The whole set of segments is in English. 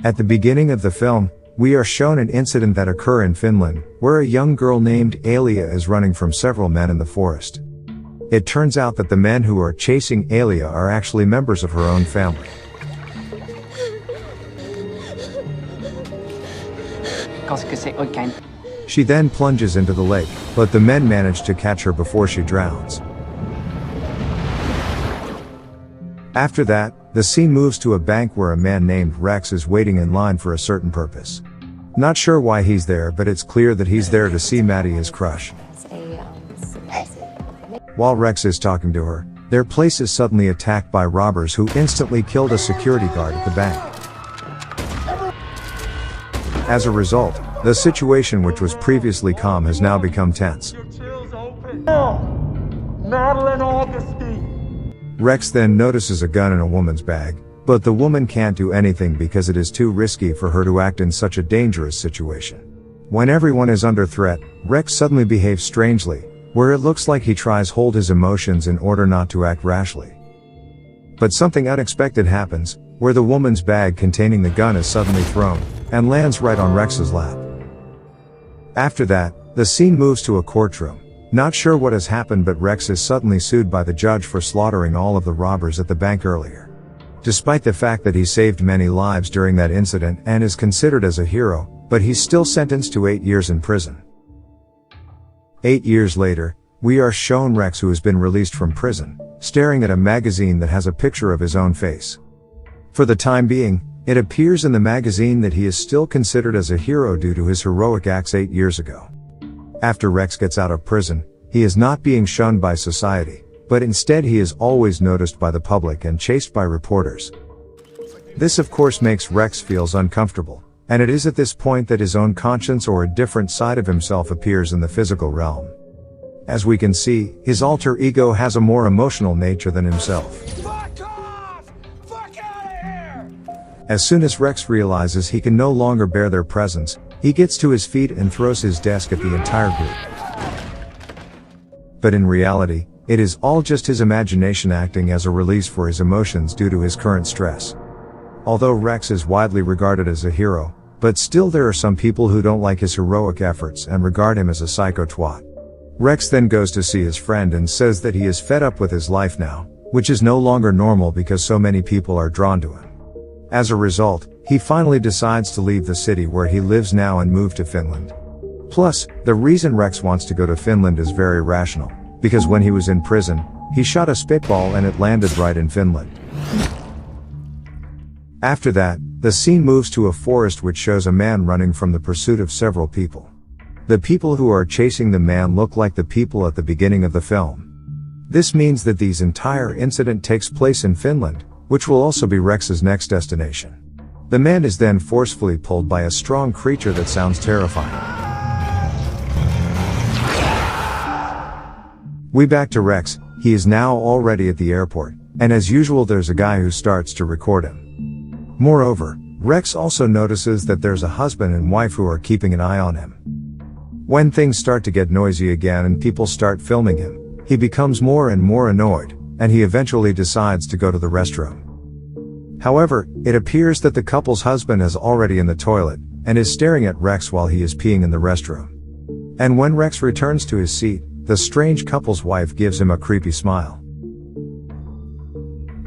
At the beginning of the film, we are shown an incident that occurs in Finland, where a young girl named Alia is running from several men in the forest. It turns out that the men who are chasing Alia are actually members of her own family. She then plunges into the lake, but the men manage to catch her before she drowns. After that, the scene moves to a bank where a man named Rex is waiting in line for a certain purpose. Not sure why he's there, but it's clear that he's there to see Maddie, his crush. While Rex is talking to her, their place is suddenly attacked by robbers who instantly killed a security guard at the bank. As a result, the situation, which was previously calm, has now become tense. Rex then notices a gun in a woman's bag, but the woman can't do anything because it is too risky for her to act in such a dangerous situation. When everyone is under threat, Rex suddenly behaves strangely, where it looks like he tries to hold his emotions in order not to act rashly. But something unexpected happens, where the woman's bag containing the gun is suddenly thrown, and lands right on Rex's lap. After that, the scene moves to a courtroom. Not sure what has happened, but Rex is suddenly sued by the judge for slaughtering all of the robbers at the bank earlier. Despite the fact that he saved many lives during that incident and is considered as a hero, but he's still sentenced to 8 years in prison. 8 years later, we are shown Rex, who has been released from prison, staring at a magazine that has a picture of his own face. For the time being, it appears in the magazine that he is still considered as a hero due to his heroic acts 8 years ago. After Rex gets out of prison, he is not being shunned by society, but instead he is always noticed by the public and chased by reporters. This of course makes Rex feels uncomfortable, and it is at this point that his own conscience or a different side of himself appears in the physical realm. As we can see, his alter ego has a more emotional nature than himself. Fuck off! Fuck out of here! As soon as Rex realizes he can no longer bear their presence, he gets to his feet and throws his desk at the entire group. But in reality, it is all just his imagination acting as a release for his emotions due to his current stress. Although Rex is widely regarded as a hero, but still there are some people who don't like his heroic efforts and regard him as a psycho twat. Rex then goes to see his friend and says that he is fed up with his life now, which is no longer normal because so many people are drawn to him. As a result, he finally decides to leave the city where he lives now and move to Finland. Plus, the reason Rex wants to go to Finland is very rational, because when he was in prison, he shot a spitball and it landed right in Finland. After that, the scene moves to a forest which shows a man running from the pursuit of several people. The people who are chasing the man look like the people at the beginning of the film. This means that this entire incident takes place in Finland, which will also be Rex's next destination. The man is then forcefully pulled by a strong creature that sounds terrifying. We back to Rex. He is now already at the airport, and as usual there's a guy who starts to record him. Moreover, Rex also notices that there's a husband and wife who are keeping an eye on him. When things start to get noisy again and people start filming him, he becomes more and more annoyed, and he eventually decides to go to the restroom. However, it appears that the couple's husband is already in the toilet, and is staring at Rex while he is peeing in the restroom. And when Rex returns to his seat, the strange couple's wife gives him a creepy smile.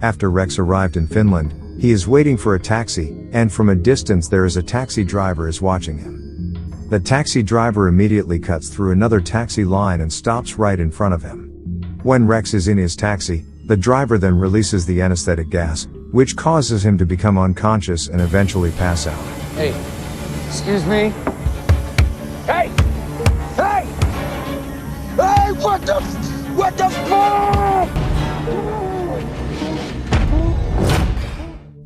After Rex arrived in Finland, he is waiting for a taxi, and from a distance there is a taxi driver is watching him. The taxi driver immediately cuts through another taxi line and stops right in front of him. When Rex is in his taxi, the driver then releases the anesthetic gas, which causes him to become unconscious and eventually pass out. Hey, excuse me? Hey! Hey! Hey, what the fuck?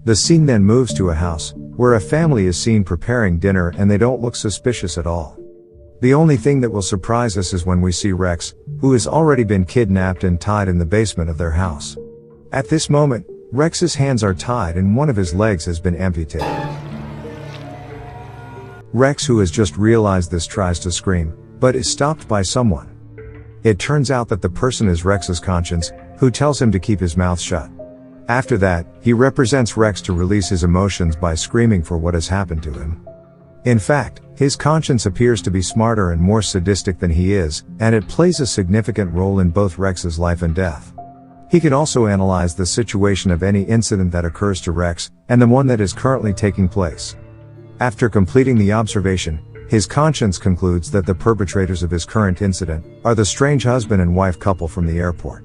The scene then moves to a house, where a family is seen preparing dinner and they don't look suspicious at all. The only thing that will surprise us is when we see Rex, who has already been kidnapped and tied in the basement of their house. At this moment, Rex's hands are tied and one of his legs has been amputated. Rex, who has just realized this, tries to scream, but is stopped by someone. It turns out that the person is Rex's conscience, who tells him to keep his mouth shut. After that, he represents Rex to release his emotions by screaming for what has happened to him. In fact, his conscience appears to be smarter and more sadistic than he is, and it plays a significant role in both Rex's life and death. He can also analyze the situation of any incident that occurs to Rex, and the one that is currently taking place. After completing the observation, his conscience concludes that the perpetrators of his current incident are the strange husband and wife couple from the airport.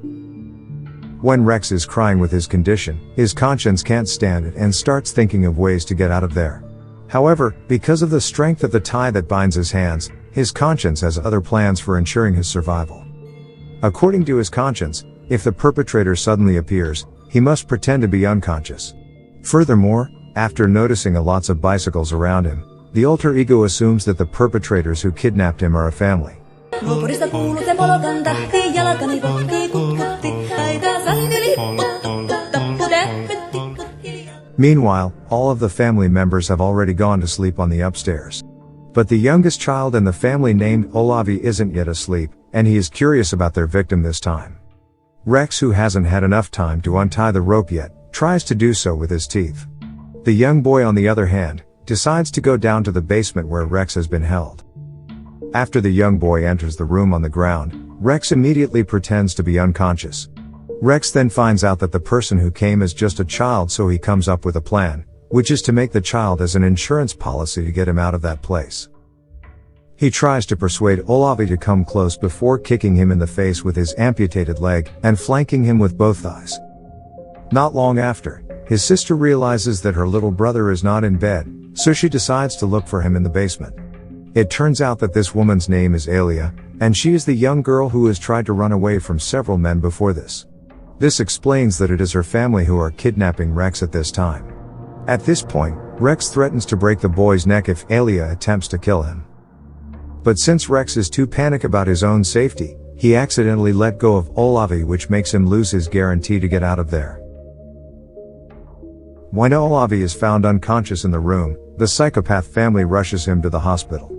When Rex is crying with his condition, his conscience can't stand it and starts thinking of ways to get out of there. However, because of the strength of the tie that binds his hands, his conscience has other plans for ensuring his survival. According to his conscience, if the perpetrator suddenly appears, he must pretend to be unconscious. Furthermore, after noticing lots of bicycles around him, the alter ego assumes that the perpetrators who kidnapped him are a family. Meanwhile, all of the family members have already gone to sleep on the upstairs. But the youngest child in the family named Olavi isn't yet asleep, and he is curious about their victim this time. Rex, who hasn't had enough time to untie the rope yet, tries to do so with his teeth. The young boy, on the other hand, decides to go down to the basement where Rex has been held. After the young boy enters the room on the ground, Rex immediately pretends to be unconscious. Rex then finds out that the person who came is just a child, so he comes up with a plan, which is to make the child as an insurance policy to get him out of that place. He tries to persuade Olavi to come close before kicking him in the face with his amputated leg and flanking him with both thighs. Not long after, his sister realizes that her little brother is not in bed, so she decides to look for him in the basement. It turns out that this woman's name is Alia, and she is the young girl who has tried to run away from several men before this. This explains that it is her family who are kidnapping Rex at this time. At this point, Rex threatens to break the boy's neck if Alia attempts to kill him. But since Rex is too panicked about his own safety, he accidentally let go of Olavi, which makes him lose his guarantee to get out of there. When Olavi is found unconscious in the room, the psychopath family rushes him to the hospital.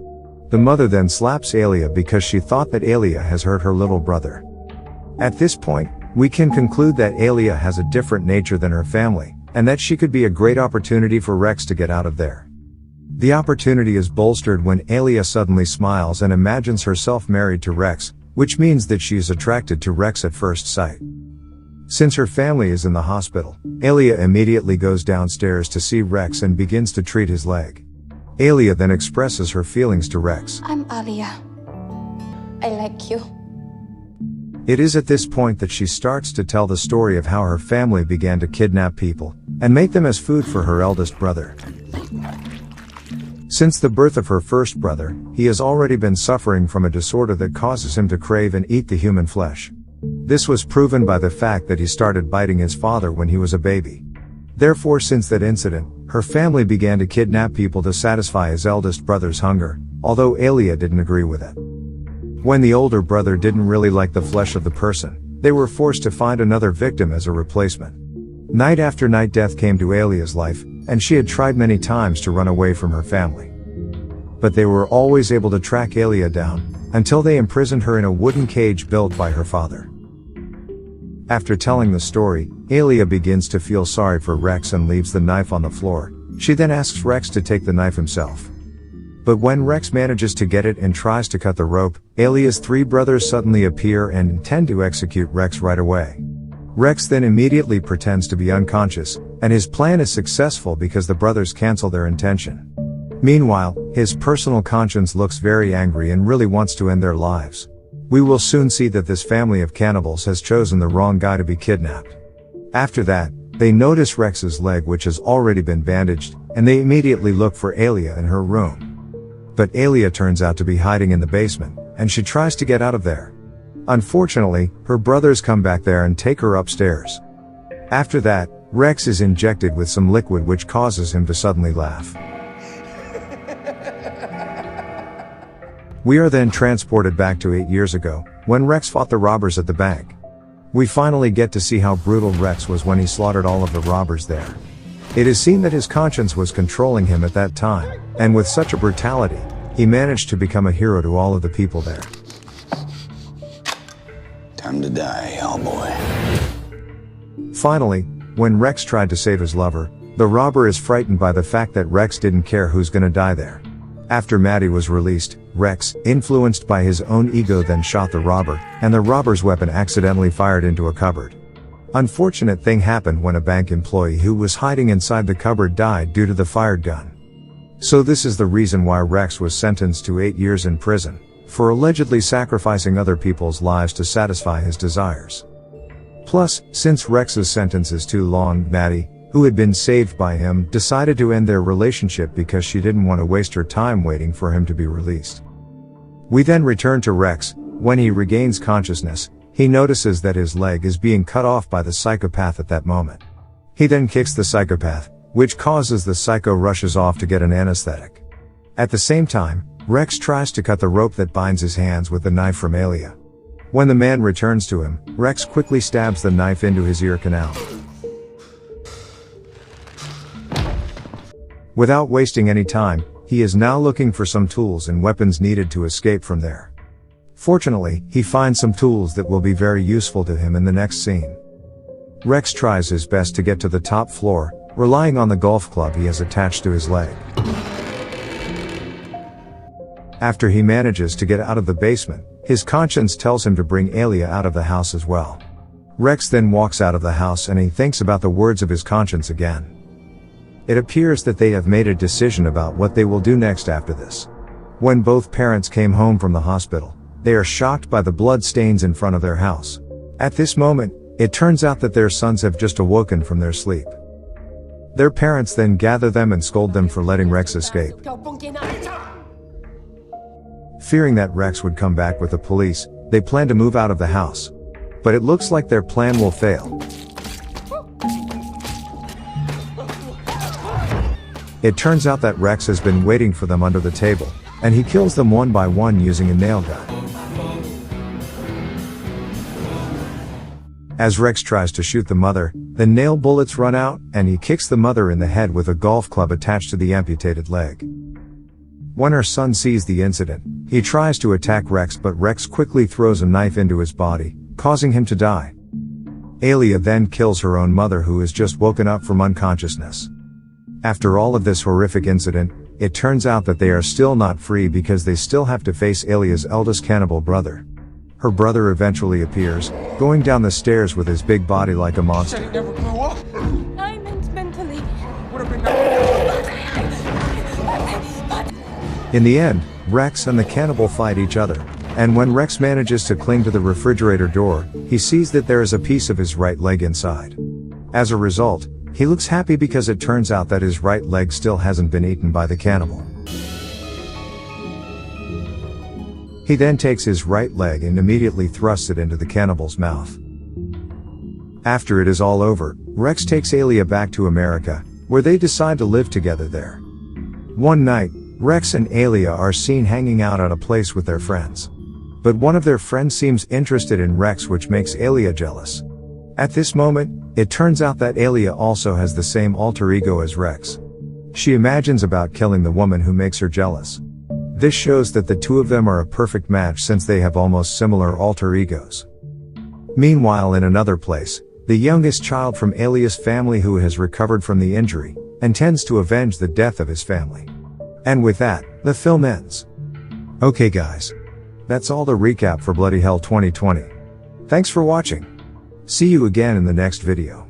The mother then slaps Alia because she thought that Alia has hurt her little brother. At this point, we can conclude that Alia has a different nature than her family, and that she could be a great opportunity for Rex to get out of there. The opportunity is bolstered when Alia suddenly smiles and imagines herself married to Rex, which means that she is attracted to Rex at first sight. Since her family is in the hospital, Alia immediately goes downstairs to see Rex and begins to treat his leg. Alia then expresses her feelings to Rex. I'm Alia. I like you. It is at this point that she starts to tell the story of how her family began to kidnap people and make them as food for her eldest brother. Since the birth of her first brother, he has already been suffering from a disorder that causes him to crave and eat the human flesh. This was proven by the fact that he started biting his father when he was a baby. Therefore, since that incident, her family began to kidnap people to satisfy his eldest brother's hunger, although Alia didn't agree with it. When the older brother didn't really like the flesh of the person, they were forced to find another victim as a replacement. Night after night, death came to Alia's life, and she had tried many times to run away from her family. But they were always able to track Alia down, until they imprisoned her in a wooden cage built by her father. After telling the story, Alia begins to feel sorry for Rex and leaves the knife on the floor. She then asks Rex to take the knife himself. But when Rex manages to get it and tries to cut the rope, Alia's three brothers suddenly appear and intend to execute Rex right away. Rex then immediately pretends to be unconscious, and his plan is successful because the brothers cancel their intention. Meanwhile, his personal conscience looks very angry and really wants to end their lives. We will soon see that this family of cannibals has chosen the wrong guy to be kidnapped. After that, they notice Rex's leg, which has already been bandaged, and they immediately look for Alia in her room. But Alia turns out to be hiding in the basement, and she tries to get out of there. Unfortunately, her brothers come back there and take her upstairs. After that, Rex is injected with some liquid which causes him to suddenly laugh. We are then transported back to 8 years ago, when Rex fought the robbers at the bank. We finally get to see how brutal Rex was when he slaughtered all of the robbers there. It is seen that his conscience was controlling him at that time, and with such a brutality, he managed to become a hero to all of the people there. Time to die, hellboy. Finally, When Rex tried to save his lover, the robber is frightened by the fact that Rex didn't care who's gonna die there. After Maddie was released, Rex, influenced by his own ego, then shot the robber, and the robber's weapon accidentally fired into a cupboard. Unfortunate thing happened when a bank employee who was hiding inside the cupboard died due to the fired gun. So this is the reason why Rex was sentenced to 8 years in prison, for allegedly sacrificing other people's lives to satisfy his desires. Plus, since Rex's sentence is too long, Maddie, who had been saved by him, decided to end their relationship because she didn't want to waste her time waiting for him to be released. We then return to Rex. When he regains consciousness, he notices that his leg is being cut off by the psychopath at that moment. He then kicks the psychopath, which causes the psycho rushes off to get an anesthetic. At the same time, Rex tries to cut the rope that binds his hands with the knife from Alia. When the man returns to him, Rex quickly stabs the knife into his ear canal. Without wasting any time, he is now looking for some tools and weapons needed to escape from there. Fortunately, he finds some tools that will be very useful to him in the next scene. Rex tries his best to get to the top floor, relying on the golf club he has attached to his leg. After he manages to get out of the basement, his conscience tells him to bring Alia out of the house as well. Rex then walks out of the house and he thinks about the words of his conscience again. It appears that they have made a decision about what they will do next after this. When both parents came home from the hospital, they are shocked by the blood stains in front of their house. At this moment, it turns out that their sons have just awoken from their sleep. Their parents then gather them and scold them for letting Rex escape. Fearing that Rex would come back with the police, they plan to move out of the house. But it looks like their plan will fail. It turns out that Rex has been waiting for them under the table, and he kills them one by one using a nail gun. As Rex tries to shoot the mother, the nail bullets run out, and he kicks the mother in the head with a golf club attached to the amputated leg. When her son sees the incident, he tries to attack Rex, but Rex quickly throws a knife into his body, causing him to die. Alia then kills her own mother, who has just woken up from unconsciousness. After all of this horrific incident, it turns out that they are still not free because they still have to face Alia's eldest cannibal brother. Her brother eventually appears, going down the stairs with his big body like a monster. Said he never grew up. I meant mentally. Would have been In the end, Rex and the cannibal fight each other, and when Rex manages to cling to the refrigerator door, he sees that there is a piece of his right leg inside. As a result, he looks happy because it turns out that his right leg still hasn't been eaten by the cannibal. He then takes his right leg and immediately thrusts it into the cannibal's mouth. After it is all over, Rex takes Alia back to America, where they decide to live together there. One night, Rex and Alia are seen hanging out at a place with their friends. But one of their friends seems interested in Rex, which makes Alia jealous. At this moment, it turns out that Alia also has the same alter ego as Rex. She imagines about killing the woman who makes her jealous. This shows that the two of them are a perfect match since they have almost similar alter egos. Meanwhile, in another place, the youngest child from Alia's family, who has recovered from the injury, intends to avenge the death of his family. And with that, the film ends. Okay guys. That's all the recap for Bloody Hell 2020. Thanks for watching. See you again in the next video.